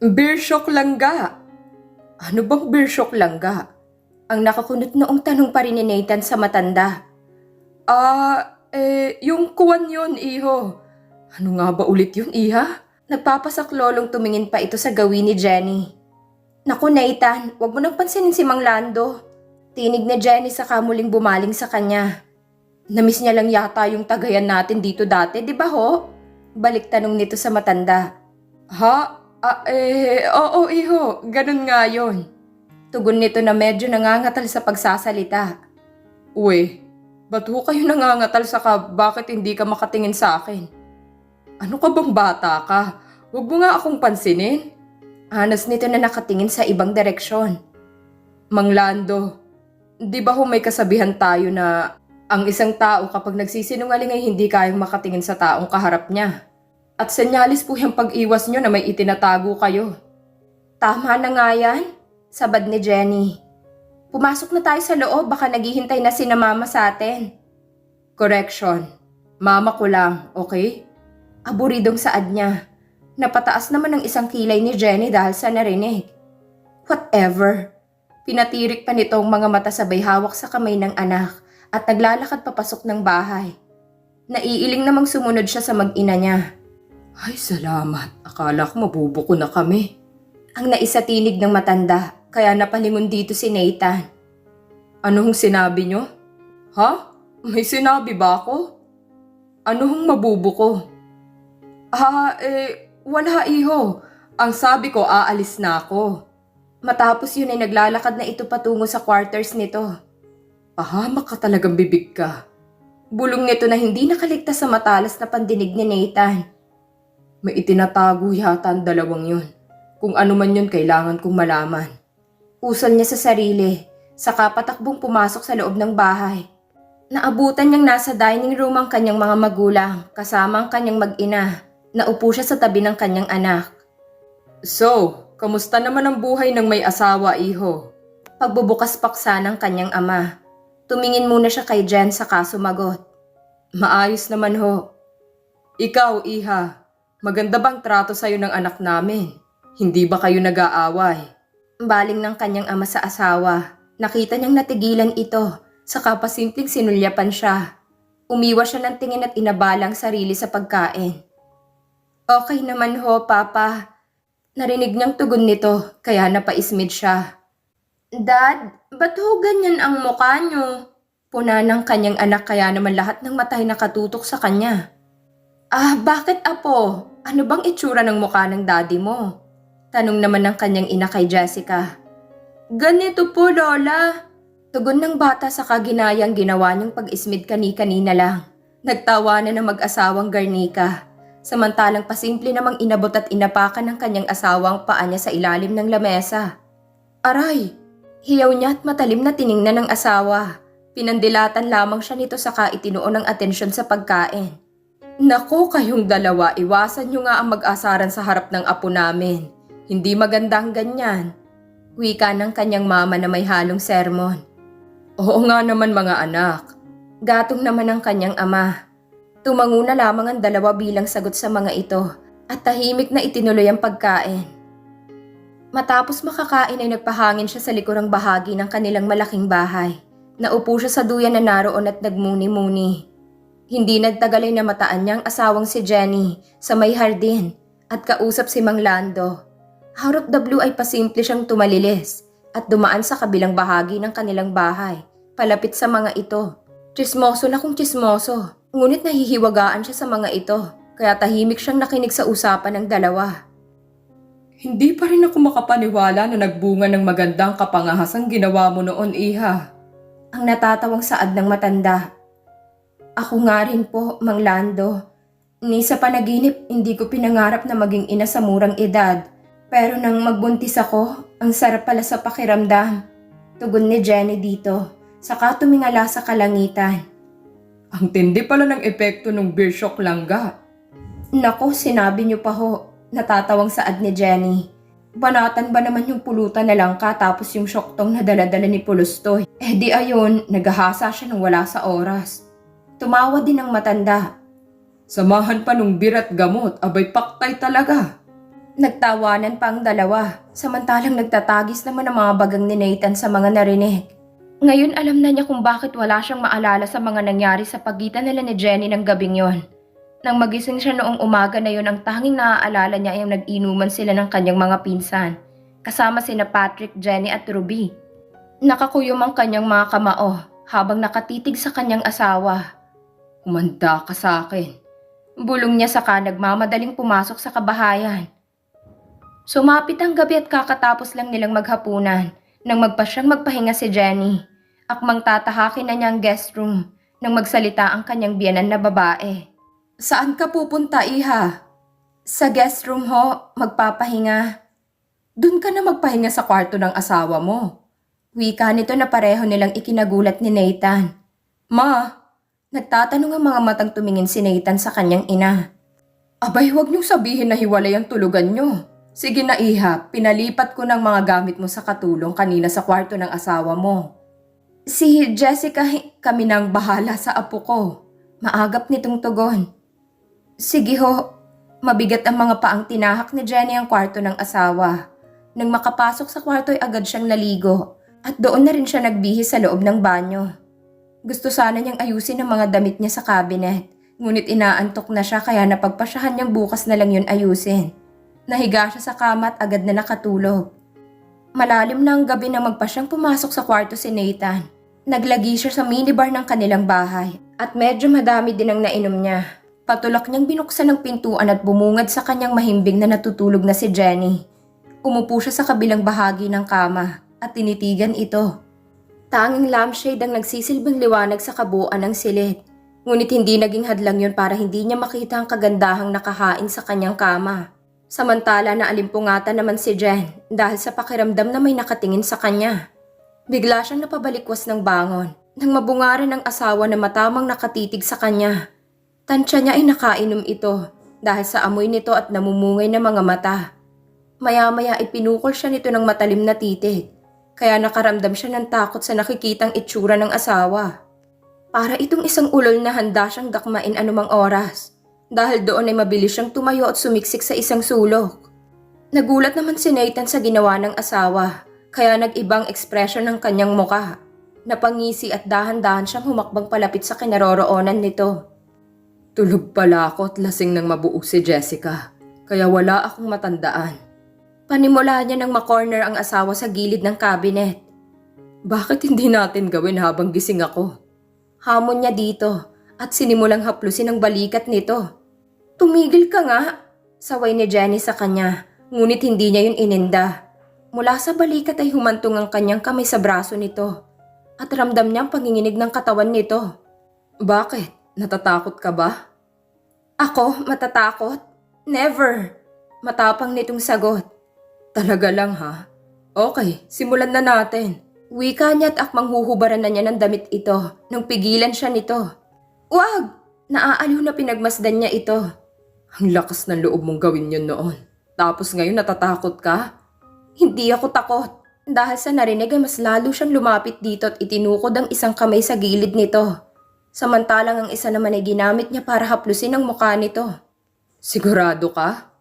Beer shock langga. Ano bang beer shock langga? Ang nakakunot noong tanong pa rin ni Nathan sa matanda. Yung kuwan yun, iho. Ano nga ba ulit yun, iha? Nagpapasaklolong tumingin pa ito sa gawin ni Jenny. Naku Nathan, wag mo nang pansinin si Mang Lando. Tinig ni Jenny sa kamuling bumaling sa kanya. Namiss niya lang yata yung tagayan natin dito dati, di ba ho? Balik tanong nito sa matanda. Ha? Oo iho, ganun nga yon. Tugon nito na medyo nangangatal sa pagsasalita. Uwe, ba't ho kayo nangangatal saka bakit hindi ka makatingin sa akin? Ano ka bang bata ka? Huwag mo nga akong pansinin. Anas nito na nakatingin sa ibang direksyon. Mang Lando, di ba ho may kasabihan tayo na ang isang tao kapag nagsisinungaling ay hindi kayang makatingin sa taong kaharap niya? At senyalis po yung pag-iwas nyo na may itinatago kayo. Tama na nga yan, sabad ni Jenny. Pumasok na tayo sa loob, baka naghihintay na sina mama sa atin. Correction, mama ko lang, okay? Aburidong saad niya. Napataas naman ang isang kilay ni Jenny dahil sa narinig. Whatever. Pinatirik pa nitong mga mata sabay hawak sa kamay ng anak at naglalakad papasok ng bahay. Naiiling namang sumunod siya sa mag-ina niya. Ay salamat, akala ko mabubuko na kami. Ang naisatinig ng matanda, kaya napalingon dito si Nathan. Anong sinabi nyo? Ha? May sinabi ba ako? Anong mabubuko? Wala iho. Ang sabi ko, aalis na ako. Matapos yun ay naglalakad na ito patungo sa quarters nito. Pahamak ka talagang bibig ka. Bulong nito na hindi nakaligtas sa matalas na pandinig ni Nathan. May itinatago yata ang dalawang yun. Kung ano man yun, kailangan kong malaman. Usal niya sa sarili, saka patakbong pumasok sa loob ng bahay. Naabutan niyang nasa dining room ang kanyang mga magulang, kasama ang kanyang mag-ina. Naupo siya sa tabi ng kanyang anak. So, kamusta naman ang buhay ng may asawa, iho? Pagbubukas paksa ng kanyang ama. Tumingin muna siya kay Jen saka sumagot. Maayos naman ho. Ikaw, iha, maganda bang trato sa'yo ng anak namin? Hindi ba kayo nag-aaway? Baling ng kanyang ama sa asawa. Nakita niyang natigilan ito, saka pasimpleng sinulyapan siya. Umiwas siya ng tingin at inabalang sarili sa pagkain. Okay naman ho, Papa. Narinig niyang tugon nito, kaya napaismid siya. Dad, ba't ho ganyan ang mukha niyo? Puna ng kanyang anak kaya naman lahat ng matay nakatutok sa kanya. Bakit apo? Ano bang itsura ng mukha ng daddy mo? Tanong naman ng kanyang ina kay Jessica. Ganito po, Lola. Tugon ng bata sa kaginayang ginawa niyang pag-ismid kani-kanina lang. Nagtawanan ng mag-asawang Garnica. Samantalang pasimple namang inabot at inapakan ng kanyang asawang paa niya sa ilalim ng lamesa. Aray! Hiyaw niya at matalim na tiningnan ng asawa. Pinandilatan lamang siya nito saka itinuon ng atensyon sa pagkain. Nako kayong dalawa, iwasan niyo nga ang mag-asaran sa harap ng apo namin. Hindi magandang ganyan. Wika ng kanyang mama na may halong sermon. Oo nga naman mga anak. Gatong naman ng kanyang ama. Tumango na lamang ang dalawa bilang sagot sa mga ito at tahimik na itinuloy ang pagkain. Matapos makakain ay nagpahangin siya sa likurang bahagi ng kanilang malaking bahay. Naupo siya sa duyan na naroon at nagmuni-muni. Hindi nagtagal ay namataan niya ang asawang si Jenny sa may hardin at kausap si Mang Lando. Out of the blue ay pasimple siyang tumalilis at dumaan sa kabilang bahagi ng kanilang bahay, palapit sa mga ito. Tsismoso na kung tsismoso. Ngunit nahihiwagaan siya sa mga ito, kaya tahimik siyang nakinig sa usapan ng dalawa. Hindi pa rin ako makapaniwala na nagbunga ng magandang kapangahas ang ginawa mo noon, iha. Ang natatawang saad ng matanda. Ako nga rin po, Mang Lando. Ni sa panaginip, hindi ko pinangarap na maging ina sa murang edad. Pero nang magbuntis ako, ang sarap pala sa pakiramdam. Tugon ni Jenny dito, saka tumingala sa kalangitan. Ang tindi pala ng epekto ng beer shock langga. Nako, sinabi niyo pa ho. Natatawang saad ni Jenny. Banatan ba naman yung pulutan na langka tapos yung syoktong na dala-dala ni Pulustoy? Di ayun, naghahasa siya nang wala sa oras. Tumawa din ang matanda. Samahan pa nung beer at gamot, abay paktay talaga. Nagtawanan pa ang dalawa, samantalang nagtatagis naman ang mga bagang ni Nathan sa mga narinig. Ngayon alam na niya kung bakit wala siyang maalala sa mga nangyari sa pagitan nila ni Jenny ng gabing yon. Nang magising siya noong umaga na yon, ang tanging naaalala niya ay ang nag-inuman sila ng kanyang mga pinsan, kasama sina Patrick, Jenny at Ruby. Nakakuyom ang kanyang mga kamao habang nakatitig sa kanyang asawa. "Humanda ka sa akin," bulong niya saka nagmamadaling pumasok sa kabahayan. Sumapit ang gabi at kakatapos lang nilang maghapunan nang magpasyang magpahinga si Jenny. Akmang tatahakin na niya ang guest room nang magsalita ang kanyang biyenan na babae. "Saan ka pupunta, iha?" "Sa guest room ho, magpapahinga." "Dun ka na magpahinga sa kwarto ng asawa mo." Wika nito na pareho nilang ikinagulat ni Nathan. "Ma?" Nagtatanong ang mga matang tumingin si Nathan sa kanyang ina. "Abay, huwag niyong sabihin na hiwalay ang tulugan niyo. Sige na iha, pinalipat ko ng mga gamit mo sa katulong kanina sa kwarto ng asawa mo." "Si Jessica, kami nang bahala sa apo ko." Maagap nitong tugon. "Sige ho." Mabigat ang mga paang tinahak ni Jenny ang kwarto ng asawa. Nang makapasok sa kwarto ay agad siyang naligo at doon na rin siya nagbihis sa loob ng banyo. Gusto sana niyang ayusin ang mga damit niya sa cabinet, ngunit inaantok na siya kaya napagpasyahan niyang bukas na lang yun ayusin. Nahiga siya sa kama at agad na nakatulog. Malalim na ang gabi nang magpasyang pumasok sa kwarto si Nathan. Naglagi siya sa minibar ng kanilang bahay at medyo madami din ang nainom niya. Patulak niyang binuksan ang pintuan at bumungad sa kanyang mahimbing na natutulog na si Jenny. Umupo siya sa kabilang bahagi ng kama at tinitigan ito. Tanging lampshade ang nagsisilbing liwanag sa kabuuan ng silid. Ngunit hindi naging hadlang yun para hindi niya makita ang kagandahang nakahain sa kanyang kama. Samantala na alimpungatan naman si Jen dahil sa pakiramdam na may nakatingin sa kanya. Bigla siyang napabalikwas ng bangon nang mabungaran ng asawa na matamang nakatitig sa kanya. Tansya niya ay nakainom ito dahil sa amoy nito at namumungay na mga mata. Maya-maya ay pinukol siya nito ng matalim na titig, kaya nakaramdam siya ng takot sa nakikitang itsura ng asawa. Para itong isang ulol na handa siyang dakmain anumang oras. Dahil doon ay mabilis siyang tumayo at sumiksik sa isang sulok. Nagulat naman si Nathan sa ginawa ng asawa, kaya nag-ibang ekspresyon ng kanyang muka. Napangisi at dahan-dahan siyang humakbang palapit sa kinaroroonan nito. "Tulog pala ako at lasing ng mabuo si Jessica, kaya wala akong matandaan." Panimula niya nang makorner ang asawa sa gilid ng cabinet. "Bakit hindi natin gawin habang gising ako?" Hamon niya dito at sinimulang haplusin ang balikat nito. "Tumigil ka nga," saway ni Jenny sa kanya, ngunit hindi niya yun ininda. Mula sa balikat ay humantong ang kanyang kamay sa braso nito at ramdam niya ang panginginig ng katawan nito. "Bakit? Natatakot ka ba?" "Ako? Matatakot? Never!" Matapang nitong sagot. "Talaga lang ha? Okay, simulan na natin." Wika niya at akmang huhubaran na niya ng damit ito nang pigilan siya nito. "Wag!" Naaaliw na pinagmasdan niya ito. "Ang lakas ng loob mong gawin yun noon. Tapos ngayon natatakot ka?" "Hindi ako takot." Dahil sa narinig ay mas lalo siyang lumapit dito at itinukod ang isang kamay sa gilid nito. Samantalang ang isa naman ay ginamit niya para haplusin ang mukha nito. "Sigurado ka?"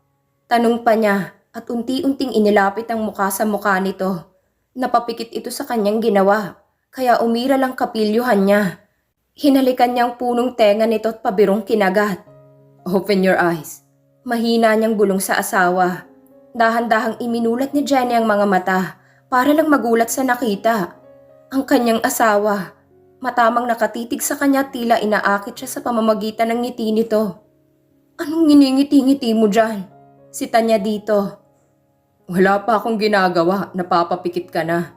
Tanong pa niya at unti-unting inilapit ang mukha sa mukha nito. Napapikit ito sa kanyang ginawa, kaya umira lang kapilyuhan niya. Hinalikan niyang punong tenga nito at pabirong kinagat. "Open your eyes." Mahina niyang bulong sa asawa. Dahan-dahang iminulat ni Jenny ang mga mata para lang magulat sa nakita. Ang kanyang asawa, matamang nakatitig sa kanya tila inaakit siya sa pamamagitan ng ngiti nito. "Anong nginingiti-ngiti mo dyan?" Sita niya dito. "Wala pa akong ginagawa, napapapikit ka na."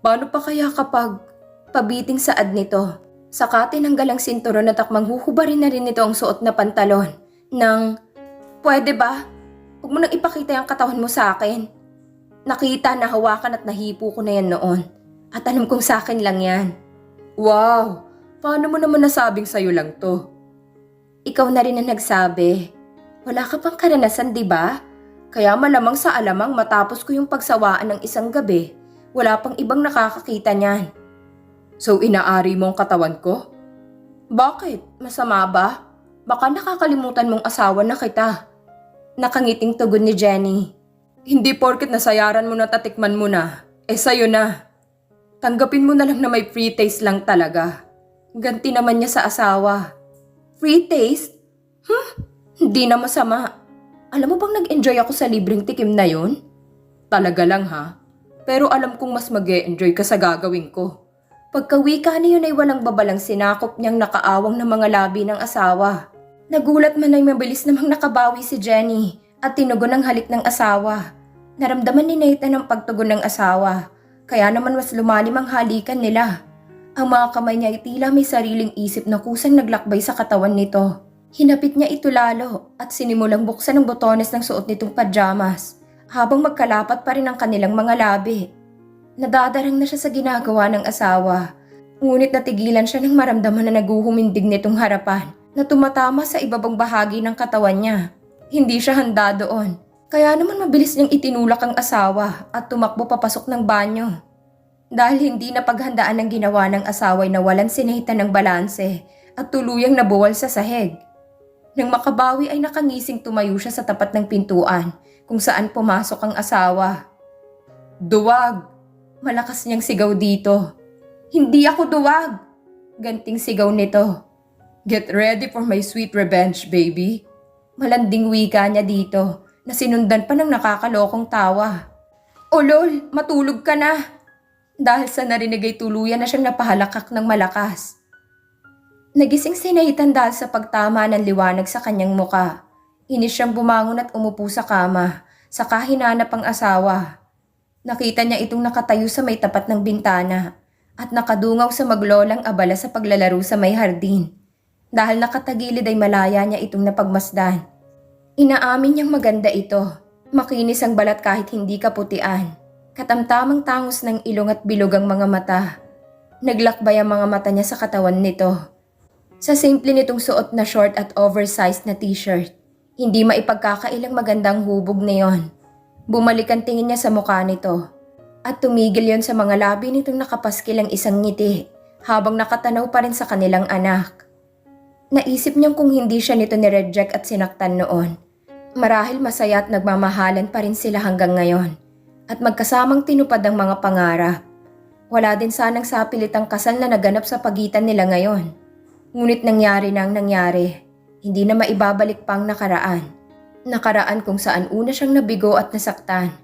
"Paano pa kaya kapag..." Pabiting saad nito. Saka tinanggal ang sinturon at akmang huhubarin na rin nito ang suot na pantalon. "Pwede ba? Huwag mo nang ipakita yung katawan mo sa akin. Nakita, nahawakan at nahipo ko na yan noon. At alam kong sa akin lang yan." "Wow! Paano mo naman nasabing sa'yo lang to?" "Ikaw na rin ang nagsabi. Wala ka pang karanasan, di ba? Kaya malamang sa alamang matapos ko yung pagsawaan ng isang gabi, wala pang ibang nakakakita niyan." "So inaari mo ang katawan ko?" "Bakit? Masama ba? Baka nakakalimutan mong asawa na kita." Nakangiting tugon ni Jenny. Hindi porket nasayaran mo na tatikman mo na, sa'yo na. Tanggapin mo na lang na may free taste lang talaga. Ganti naman niya sa asawa. Free taste? Hindi na masama. Alam mo bang nag-enjoy ako sa libreng tikim na yon? Talaga lang ha. Pero alam kong mas mag-e-enjoy ka sa gagawin ko. Pagkawika niyon ay walang babalang sinakop niyang nakaawang na mga labi ng asawa. Nagulat man ay mabilis namang nakabawi si Jenny at tinugon ang halik ng asawa. Naramdaman ni Nathan ang pagtugon ng asawa, kaya naman mas lumalim ang halikan nila. Ang mga kamay niya ay tila may sariling isip na kusang naglakbay sa katawan nito. Hinapit niya ito lalo at sinimulang buksan ang botones ng suot nitong pajamas habang magkalapat pa rin ang kanilang mga labi. Nadadarang na siya sa ginagawa ng asawa, ngunit natigilan siya nang maramdaman na naguhumindig nitong harapan na tumatama sa ibabang bahagi ng katawan niya. Hindi siya handa doon, kaya naman mabilis niyang itinulak ang asawa at tumakbo papasok ng banyo. Dahil hindi napaghandaan ang ginawa ng asawa ay nawalan si Nathan ng balanse at tuluyang nabuwal sa sahig. Nang makabawi ay nakangising tumayo siya sa tapat ng pintuan kung saan pumasok ang asawa. "Duwag!" Malakas niyang sigaw dito. "Hindi ako duwag!" Ganting sigaw nito. "Get ready for my sweet revenge, baby." Malanding wika niya dito na sinundan pa ng nakakalokong tawa. "O lol, matulog ka na!" Dahil sa narinig ay tuluyan na siyang napahalakak ng malakas. Nagising si Nathan dahil sa pagtama ng liwanag sa kanyang muka. Inis siyang bumangon at umupo sa kama, saka hinanap ang asawa. Nakita niya itong nakatayo sa may tapat ng bintana at nakadungaw sa maglolang abala sa paglalaro sa may hardin. Dahil nakatagilid ay malaya niya itong napagmasdan. Inaamin niyang maganda ito. Makinis ang balat kahit hindi kaputian. Katamtamang tangos ng ilong at bilog ang mga mata. Naglakbay ang mga mata niya sa katawan nito. Sa simple nitong suot na short at oversized na t-shirt, hindi maipagkakailang magandang hubog na yon. Bumalik ang tingin niya sa mukha nito at tumigil yon sa mga labi nitong nakapaskil ang isang ngiti habang nakatanaw pa rin sa kanilang anak. Naisip niyang kung hindi siya nito ni-reject at sinaktan noon, marahil masaya at nagmamahalan pa rin sila hanggang ngayon at magkasamang tinupad ang mga pangarap. Wala din sanang sapilitang kasal na naganap sa pagitan nila ngayon. Ngunit nangyari na ang nangyari, hindi na maibabalik pang nakaraan. Nakaraan kung saan una siyang nabigo at nasaktan.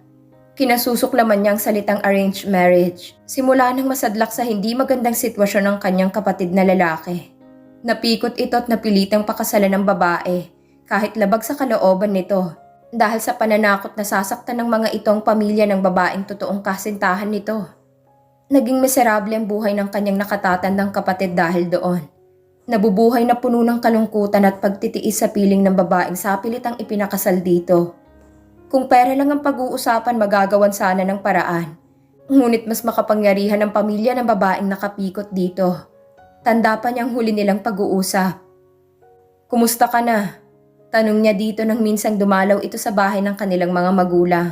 Kinasusuklaman niya ang salitang arranged marriage. Simula nang masadlak sa hindi magandang sitwasyon ng kanyang kapatid na lalaki. Napikot ito at napilitang pakasalan ng babae kahit labag sa kalooban nito dahil sa pananakot na sasaktan ng mga itong pamilya ng babaeng totoong kasintahan nito. Naging miserable ang buhay ng kanyang nakatatandang kapatid dahil doon. Nabubuhay na puno ng kalungkutan at pagtitiis sa piling ng babaeng sapilitang ipinakasal dito. Kung pera lang ang pag-uusapan, magagawan sana ng paraan. Ngunit mas makapangyarihan ang pamilya ng babaeng nakapikot dito. Tanda pa niyang huli nilang pag-uusap. "Kumusta ka na?" Tanong niya dito nang minsang dumalaw ito sa bahay ng kanilang mga magulang.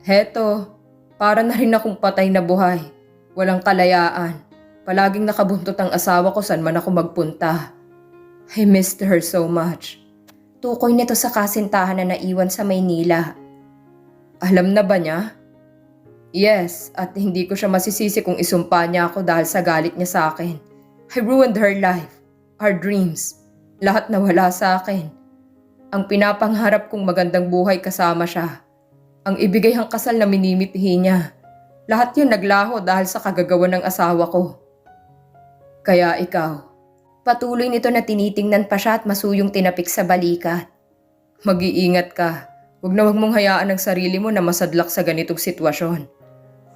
"Heto, para na rin akong patay na buhay. Walang kalayaan. Palaging nakabuntot ang asawa ko saan man ako magpunta. I missed her so much." Tukoy nito sa kasintahan na naiwan sa Maynila. "Alam na ba niya?" "Yes, at hindi ko siya masisisi kung isumpa niya ako dahil sa galit niya sa akin. I ruined her life, our dreams, lahat nawala sa akin. Ang pinapangarap kong magandang buhay kasama siya. Ang ibigay ang kasal na minimithi niya. Lahat yun naglaho dahil sa kagagawa ng asawa ko. Kaya ikaw." Patuloy nito na tinitingnan pa siya at masuyong tinapik sa balikat. "Mag-iingat ka. Huwag na huwag mong hayaan ang sarili mo na masadlak sa ganitong sitwasyon.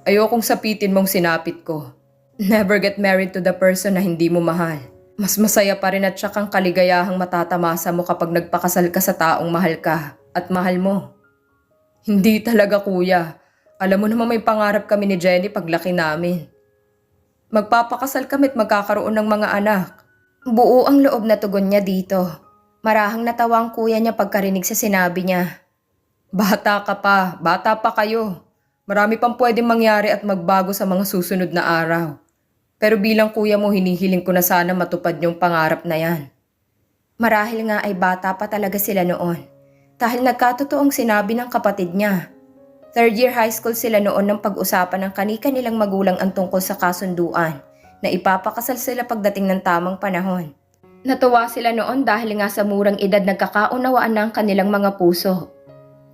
Ayokong sapitin mong sinapit ko. Never get married to the person na hindi mo mahal. Mas masaya pa rin at siyakang kaligayahang matatamasa mo kapag nagpakasal ka sa taong mahal ka at mahal mo." "Hindi talaga kuya. Alam mo naman may pangarap kami ni Jenny paglaki namin. Magpapakasal kami at magkakaroon ng mga anak." Buo ang loob na tugon niya dito. Marahang natawa ang kuya niya pagkarinig sa sinabi niya. "Bata ka pa, bata pa kayo. Marami pang pwedeng mangyari at magbago sa mga susunod na araw. Pero bilang kuya mo, hinihiling ko na sana matupad niyong pangarap na yan." Marahil nga ay bata pa talaga sila noon. dahil nagkatotoong sinabi ng kapatid niya. Third year high school sila noon nang pag-usapan ng kani-kanilang magulang ang tungkol sa kasunduan na ipapakasal sila pagdating ng tamang panahon. Natuwa sila noon dahil nga sa murang edad nagkakaunawaan ng kanilang mga puso.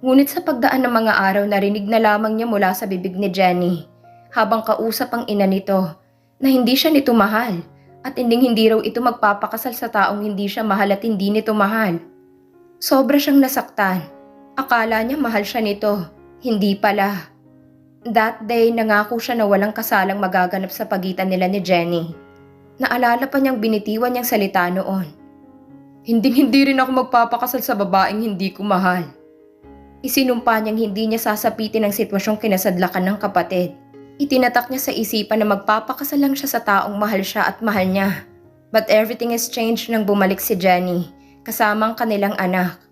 Ngunit sa pagdaan ng mga araw narinig na lamang niya mula sa bibig ni Jenny habang kausap ang ina nito na hindi siya nito mahal at hindi raw ito magpapakasal sa taong hindi siya mahal at hindi nito mahal. Sobra siyang nasaktan. Akala niya mahal siya nito. Hindi pala. That day, nangako siya na walang kasalang magaganap sa pagitan nila ni Jenny. Naalala pa niyang binitiwan niyang salita noon. Hindi rin ako magpapakasal sa babaeng hindi ko mahal. Isinumpa niyang hindi niya sasapitin ang sitwasyong kinasadlakan ng kapatid. Itinatak niya sa isipan na magpapakasal lang siya sa taong mahal siya at mahal niya. But everything has changed nang bumalik si Jenny, kasama ang kanilang anak.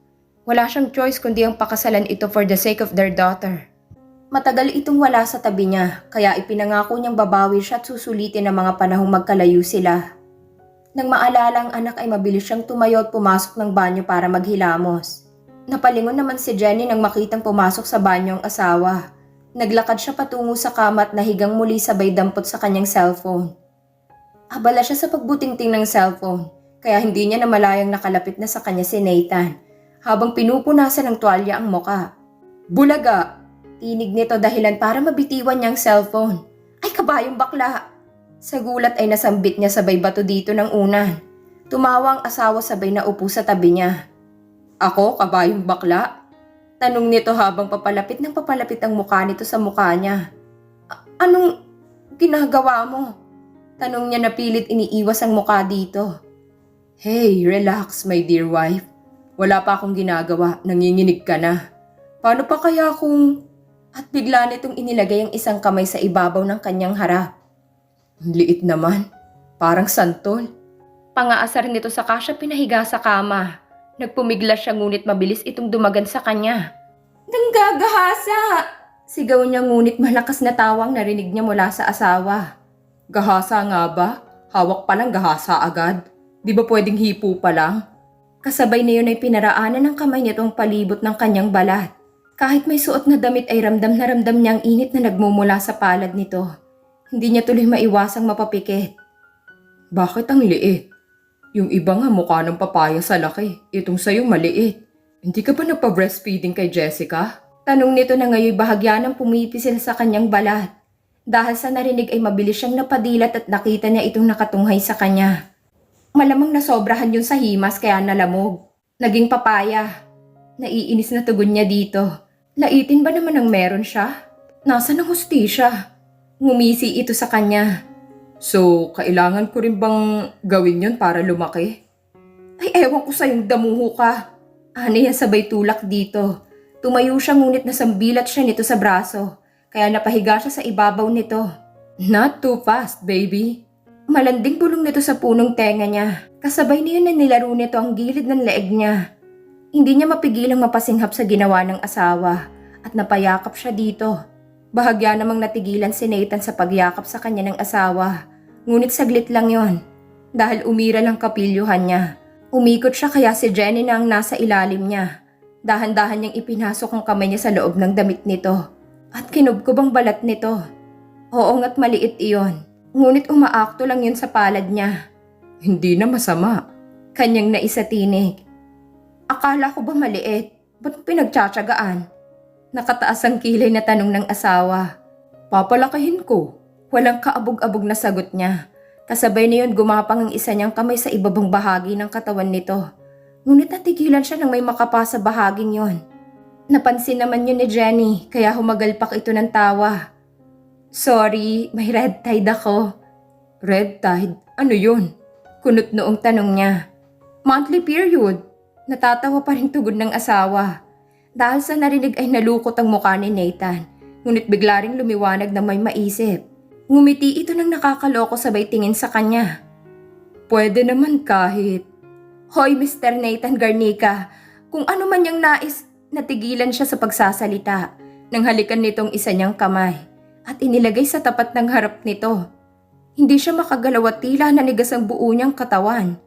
Wala siyang choice kundi ang pakasalan ito for the sake of their daughter. Matagal itong wala sa tabi niya, kaya ipinangako niyang babawi siya at susulitin ang mga panahong magkalayo sila. Nang maalala ang anak ay mabilis siyang tumayo at pumasok ng banyo para maghilamos. Napalingon naman si Jenny nang makitang pumasok sa banyo ang asawa. Naglakad siya patungo sa kama at nahigang muli sabay dampot sa kanyang cellphone. Abala siya sa pagbutingting ng cellphone, kaya hindi niya namalayang nakalapit na sa kanya si Nathan. Habang pinupunasan ng tuwalya ang muka. Bulaga! Tinig nito dahilan para mabitiwan niya ang cellphone. Ay kabayong bakla! Sa gulat ay nasambit niya sabay bato dito ng unan. Tumawa ang asawa sabay na upo sa tabi niya. Ako, kabayong bakla? Tanong nito habang papalapit ang mukha nito sa mukha niya. Anong ginagawa mo? Tanong niya na pilit iniiwas ang mukha dito. Hey, relax my dear wife. Wala pa akong ginagawa, nanginginig ka na. Paano pa kaya kung... At bigla nitong inilagay ang isang kamay sa ibabaw ng kanyang harap. Ang liit naman, parang santol. Pangaasar nito saka siya pinahiga sa kama. Nagpumiglas siya ngunit mabilis itong dumagan sa kanya. Nanggagahasa! Sigaw niya ngunit malakas na tawang narinig niya mula sa asawa. Gahasa nga ba? Hawak pa lang gahasa agad. Di ba pwedeng hipo pa lang? Kasabay na yun ay pinaraanan ng kamay nitong palibot ng kanyang balat. Kahit may suot na damit ay ramdam niya ang init na nagmumula sa palad nito. Hindi niya tuloy maiwasang mapapikit. Bakit ang liit? Yung iba nga mukha ng papaya sa laki. Itong sa'yo maliit. Hindi ka ba nagpa-breastfeeding kay Jessica? Tanong nito na ngayon bahagya ng pumipisil sa kanyang balat. Dahil sa narinig ay mabilis siyang napadilat at nakita niya itong nakatunghay sa kanya. Malamang nasobrahan yun sa himas kaya nalamog. Naging papaya. Naiinis na tugon niya dito. Laitin ba naman ang meron siya? Nasaan ang hustisya? Ngumisi ito sa kanya. So, kailangan ko rin bang gawin yun para lumaki? Ay, ewan ko sa'yong damuho ka. Ano yan sabay tulak dito. Tumayo siya ngunit nasambilat siya nito sa braso. Kaya napahiga siya sa ibabaw nito. Not too fast, baby. Malanding bulong nito sa punong tenga niya. Kasabay niya na nilaro nito ang gilid ng leeg niya. Hindi niya mapigilang mapasinghap sa ginawa ng asawa at napayakap siya dito. Bahagya namang natigilan si Nathan sa pagyakap sa kanya ng asawa. Ngunit saglit lang yon dahil umiral ang kapilyuhan niya. Umikot siya kaya si Jenny na ang nasa ilalim niya. Dahan-dahan niyang ipinasok ang kamay niya sa loob ng damit nito at kinubkob ang balat nito. Oo nga't maliit iyon. Ngunit umaakto lang yun sa palad niya. Hindi na masama. Kanyang naisatinig. Akala ko ba maliit? Ba't pinagtsatsagaan? Nakataas ang kilay na tanong ng asawa. Papalakihin ko. Walang kaabog-abog na sagot niya. Kasabay na yun gumapang ang isa niyang kamay sa ibabang bahagi ng katawan nito. Ngunit natigilan siya nang may makapa sa bahaging yon. Napansin naman yun ni Jenny kaya humagalpak ito ng tawa. Sorry, may red tide ako. Red tide? Ano yun? Kunot noong tanong niya. Monthly period. Natatawa pa rin tugon ng asawa. Dahil sa narinig ay nalukot ang mukha ni Nathan. Ngunit bigla ring lumiwanag na may maisip. Ngumiti ito ng nakakaloko sabay tingin sa kanya. Pwede naman kahit. Hoy Mr. Nathan Garnica, kung ano man niyang nais, natigilan siya sa pagsasalita nang halikan nitong isa niyang kamay at inilagay sa tapat ng harap nito. Hindi siya makagalaw at tila nanigas ang buo niyang katawan.